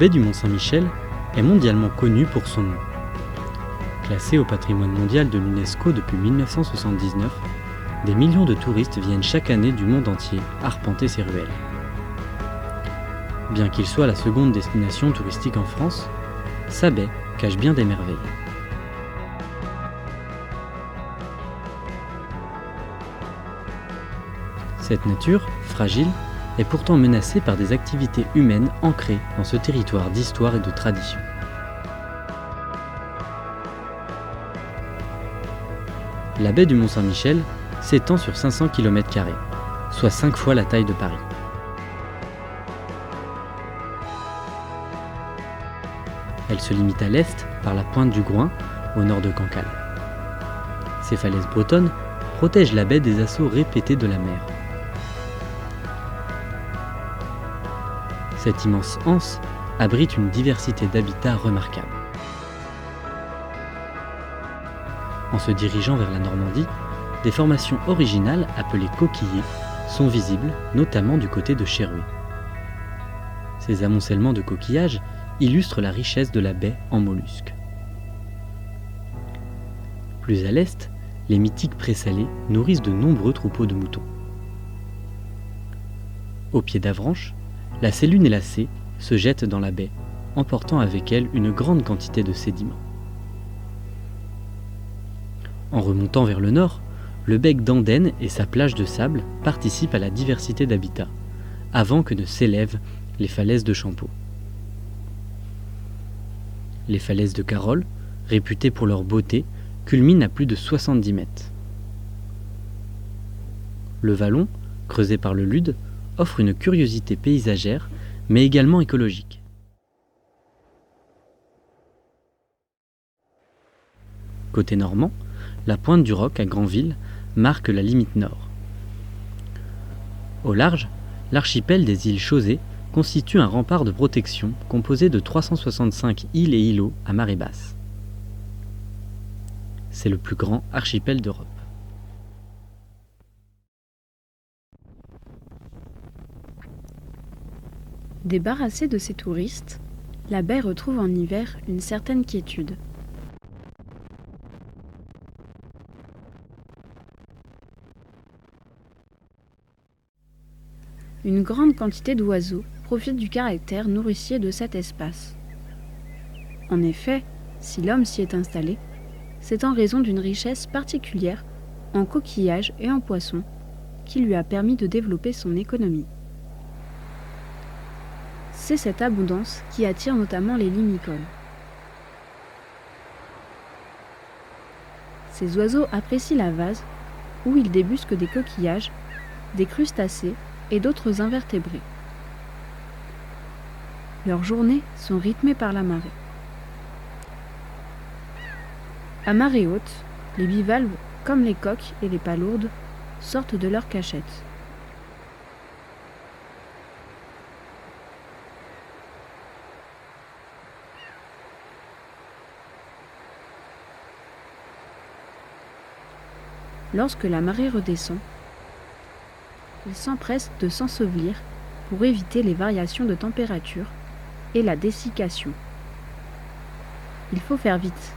baie du Mont-Saint-Michel est mondialement connue pour son nom. Classée au patrimoine mondial de l'UNESCO depuis 1979, des millions de touristes viennent chaque année du monde entier arpenter ses ruelles. Bien qu'il soit la seconde destination touristique en France, sa baie cache bien des merveilles. Cette nature, fragile, est pourtant menacée par des activités humaines ancrées dans ce territoire d'histoire et de tradition. La baie du Mont-Saint-Michel s'étend sur 500 km², soit 5 fois la taille de Paris. Elle se limite à l'est par la pointe du Gouin, au nord de Cancale. Ces falaises bretonnes protègent la baie des assauts répétés de la mer. Cette immense anse abrite une diversité d'habitats remarquable. En se dirigeant vers la Normandie, des formations originales appelées coquillers sont visibles, notamment du côté de Chéruet. Ces amoncellements de coquillages illustrent la richesse de la baie en mollusques. Plus à l'est, les mythiques prés-salés nourrissent de nombreux troupeaux de moutons. Au pied d'Avranches, la Sélune élacée se jette dans la baie, emportant avec elle une grande quantité de sédiments. En remontant vers le nord, le bec d'Andenne et sa plage de sable participent à la diversité d'habitats, avant que ne s'élèvent les falaises de Champeaux. Les falaises de Carolles, réputées pour leur beauté, culminent à plus de 70 mètres. Le vallon, creusé par le Lude, offre une curiosité paysagère, mais également écologique. Côté normand, la pointe du Roc à Granville marque la limite nord. Au large, l'archipel des îles Chausée constitue un rempart de protection composé de 365 îles et îlots à marée basse. C'est le plus grand archipel d'Europe. Débarrassée de ses touristes, la baie retrouve en hiver une certaine quiétude. Une grande quantité d'oiseaux profite du caractère nourricier de cet espace. En effet, si l'homme s'y est installé, c'est en raison d'une richesse particulière en coquillages et en poissons qui lui a permis de développer son économie. C'est cette abondance qui attire notamment les limicoles. Ces oiseaux apprécient la vase où ils débusquent des coquillages, des crustacés et d'autres invertébrés. Leurs journées sont rythmées par la marée. À marée haute, les bivalves, comme les coqs et les palourdes, sortent de leur cachette. Lorsque la marée redescend, ils s'empressent de s'ensevelir pour éviter les variations de température et la dessiccation. Il faut faire vite,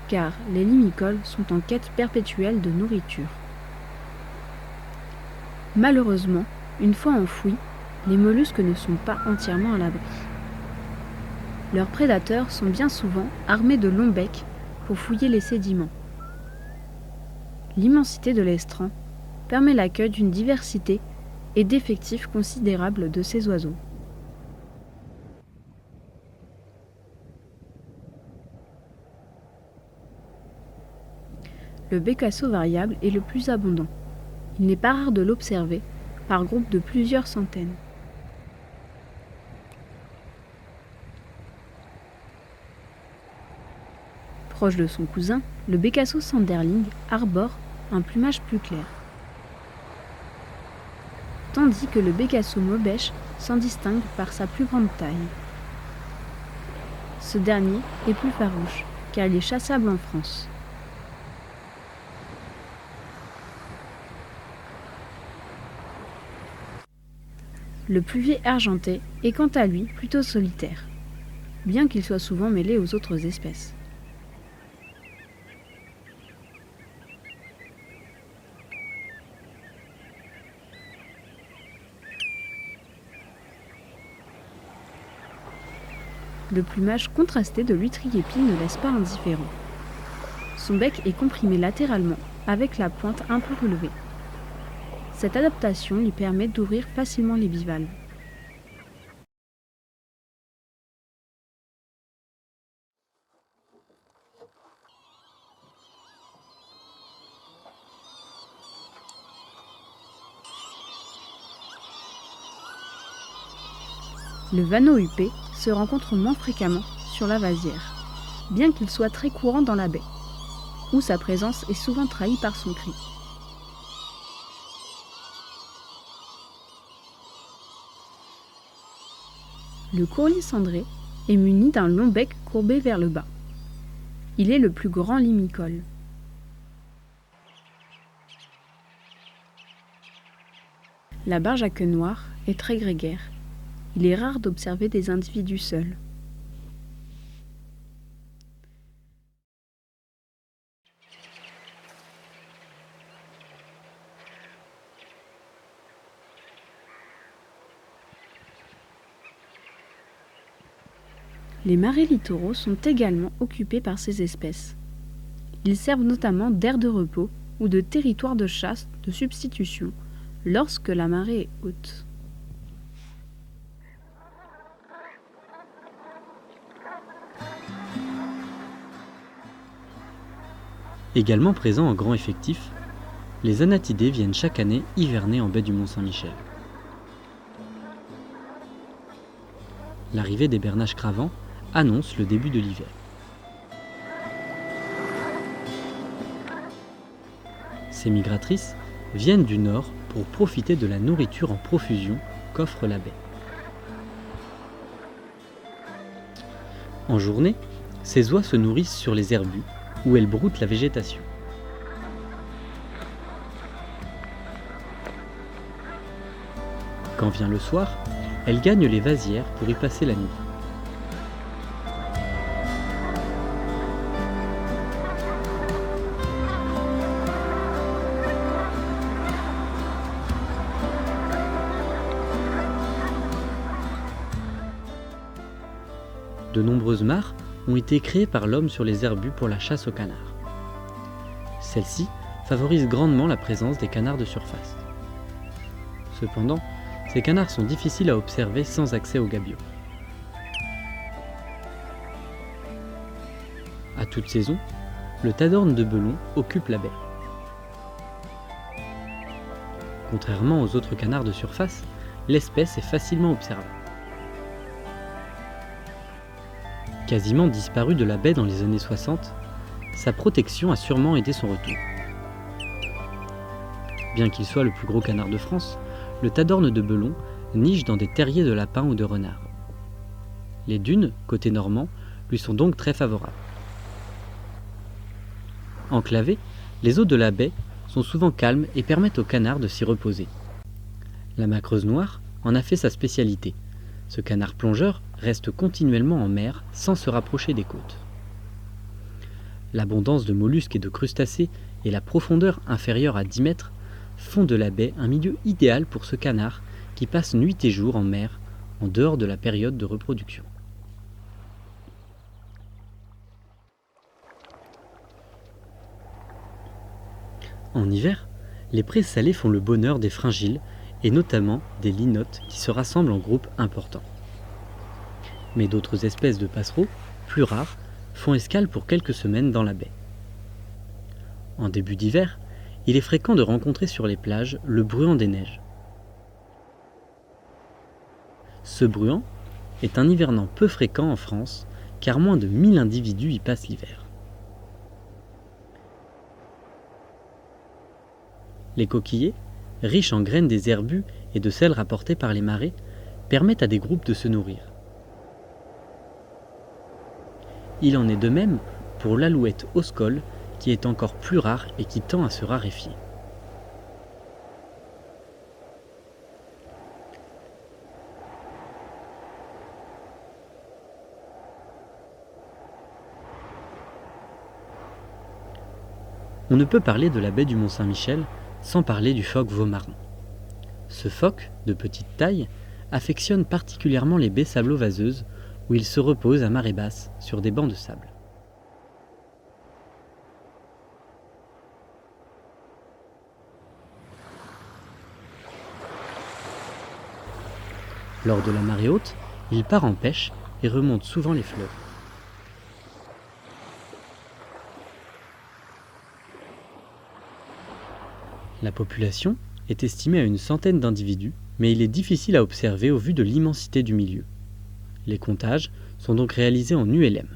car les limicoles sont en quête perpétuelle de nourriture. Malheureusement, une fois enfouis, les mollusques ne sont pas entièrement à l'abri. Leurs prédateurs sont bien souvent armés de longs becs pour fouiller les sédiments. L'immensité de l'estran permet l'accueil d'une diversité et d'effectifs considérables de ces oiseaux. Le bécasseau variable est le plus abondant. Il n'est pas rare de l'observer par groupe de plusieurs centaines. Proche de son cousin, le bécasseau sanderling arbore un plumage plus clair, tandis que le bécasseau maubèche s'en distingue par sa plus grande taille. Ce dernier est plus farouche, car il est chassable en France. Le pluvier argenté est quant à lui plutôt solitaire. bien qu'il soit souvent mêlé aux autres espèces. Le plumage contrasté de l'huîtrier pie ne laisse pas indifférent. Son bec est comprimé latéralement, avec la pointe un peu relevée. Cette adaptation lui permet d'ouvrir facilement les bivalves. Le vanneau huppé se rencontre moins fréquemment sur la vasière, bien qu'il soit très courant dans la baie, où sa présence est souvent trahie par son cri. Le courrier cendré est muni d'un long bec courbé vers le bas. Il est le plus grand limicole. La barge à queue noire est très grégaire. Il est rare d'observer des individus seuls. Les marais littoraux sont également occupés par ces espèces. Ils servent notamment d'aire de repos ou de territoire de chasse de substitution lorsque la marée est haute. Également présents en grand effectif, les anatidés viennent chaque année hiverner en baie du Mont-Saint-Michel. L'arrivée des bernaches cravants annonce le début de l'hiver. Ces migratrices viennent du nord pour profiter de la nourriture en profusion qu'offre la baie. En journée, ces oies se nourrissent sur les herbus où elles broutent la végétation. Quand vient le soir, elles gagnent les vasières pour y passer la nuit. De nombreuses mares ont été créées par l'homme sur les herbus pour la chasse aux canards. Celles-ci favorisent grandement la présence des canards de surface. Cependant, ces canards sont difficiles à observer sans accès aux gabions. À toute saison, le tadorne de Belon occupe la baie. Contrairement aux autres canards de surface, l'espèce est facilement observable. Quasiment disparu de la baie dans les années 60, sa protection a sûrement aidé son retour. Bien qu'il soit le plus gros canard de France, le tadorne de Belon niche dans des terriers de lapins ou de renards. Les dunes, côté normand, lui sont donc très favorables. Enclavées, les eaux de la baie sont souvent calmes et permettent aux canards de s'y reposer. La macreuse noire en a fait sa spécialité. Ce canard plongeur reste continuellement en mer sans se rapprocher des côtes. L'abondance de mollusques et de crustacés et la profondeur inférieure à 10 mètres font de la baie un milieu idéal pour ce canard qui passe nuit et jour en mer en dehors de la période de reproduction. En hiver, les prés salés font le bonheur des fringiles et notamment des linottes qui se rassemblent en groupes importants. Mais d'autres espèces de passereaux, plus rares, font escale pour quelques semaines dans la baie. En début d'hiver, il est fréquent de rencontrer sur les plages le bruant des neiges. Ce bruant est un hivernant peu fréquent en France, car moins de 1000 individus y passent l'hiver. Les coquillers, riches en graines des herbus et de sel rapportés par les marées, permettent à des groupes de se nourrir. Il en est de même pour l'alouette oscole, qui est encore plus rare et qui tend à se raréfier. On ne peut parler de la baie du Mont-Saint-Michel sans parler du phoque Vaumarin. Ce phoque, de petite taille, affectionne particulièrement les baies sablo-vaseuses où il se repose à marée basse sur des bancs de sable. Lors de la marée haute, il part en pêche et remonte souvent les fleuves. La population est estimée à une centaine d'individus, mais il est difficile à observer au vu de l'immensité du milieu. Les comptages sont donc réalisés en ULM.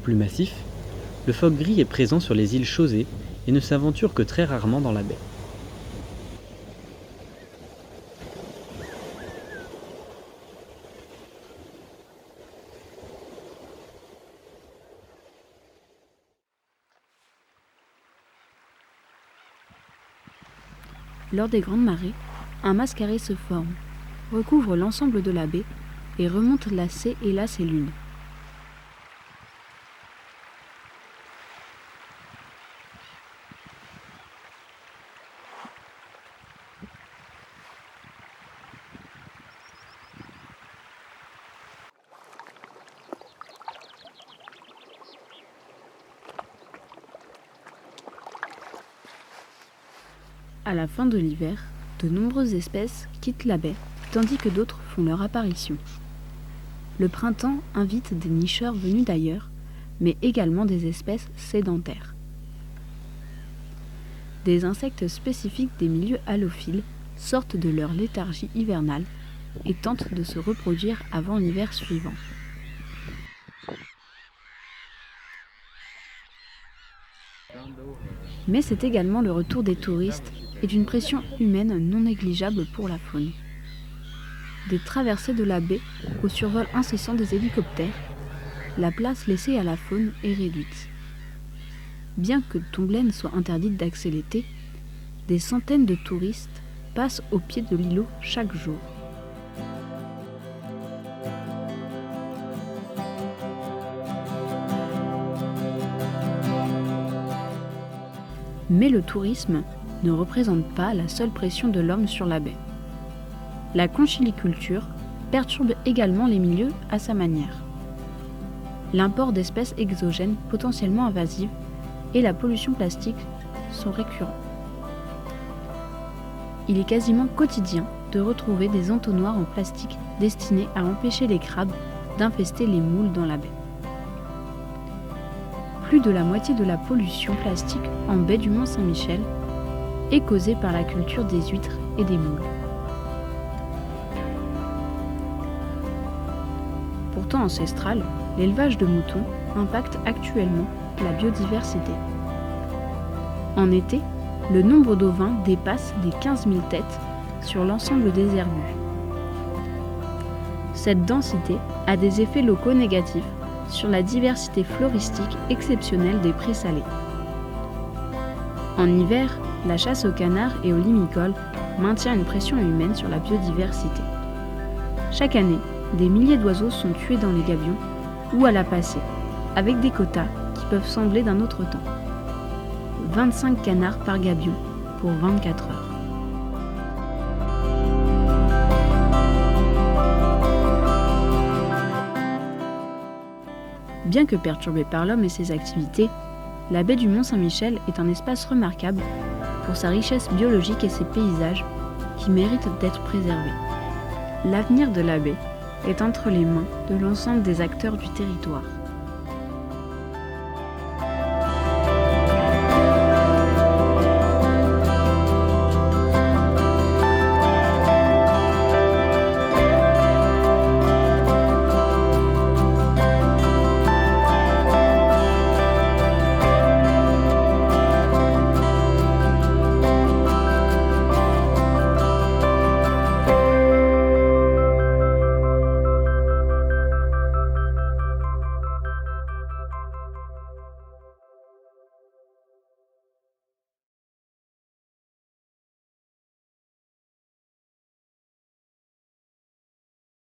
Plus massif, le phoque gris est présent sur les îles Chausée et ne s'aventure que très rarement dans la baie. Lors des grandes marées, un mascaret se forme, recouvre l'ensemble de la baie et remonte la C et la C-Lune. À la fin de l'hiver, de nombreuses espèces quittent la baie, tandis que d'autres font leur apparition. Le printemps invite des nicheurs venus d'ailleurs, mais également des espèces sédentaires. Des insectes spécifiques des milieux halophiles sortent de leur léthargie hivernale et tentent de se reproduire avant l'hiver suivant. Mais c'est également le retour des touristes et d'une pression humaine non négligeable pour la faune. Des traversées de la baie au survol incessant des hélicoptères, la place laissée à la faune est réduite. Bien que Tomblaine soit interdite d'accès l'été, des centaines de touristes passent au pied de l'îlot chaque jour. Mais le tourisme ne représente pas la seule pression de l'homme sur la baie. La conchiliculture perturbe également les milieux à sa manière. L'import d'espèces exogènes potentiellement invasives et la pollution plastique sont récurrents. Il est quasiment quotidien de retrouver des entonnoirs en plastique destinés à empêcher les crabes d'infester les moules dans la baie. Plus de la moitié de la pollution plastique en baie du Mont-Saint-Michel est causée par la culture des huîtres et des moules. Pourtant ancestral, l'élevage de moutons impacte actuellement la biodiversité. En été, le nombre d'ovins dépasse les 15 000 têtes sur l'ensemble des herbus. Cette densité a des effets locaux négatifs sur la diversité floristique exceptionnelle des prés salés. En hiver, la chasse aux canards et aux limicoles maintient une pression humaine sur la biodiversité. Chaque année, des milliers d'oiseaux sont tués dans les gabions ou à la passée, avec des quotas qui peuvent sembler d'un autre temps. 25 canards par gabion pour 24 heures. Bien que perturbée par l'homme et ses activités, la baie du Mont-Saint-Michel est un espace remarquable pour sa richesse biologique et ses paysages qui méritent d'être préservés. L'avenir de la baie est entre les mains de l'ensemble des acteurs du territoire.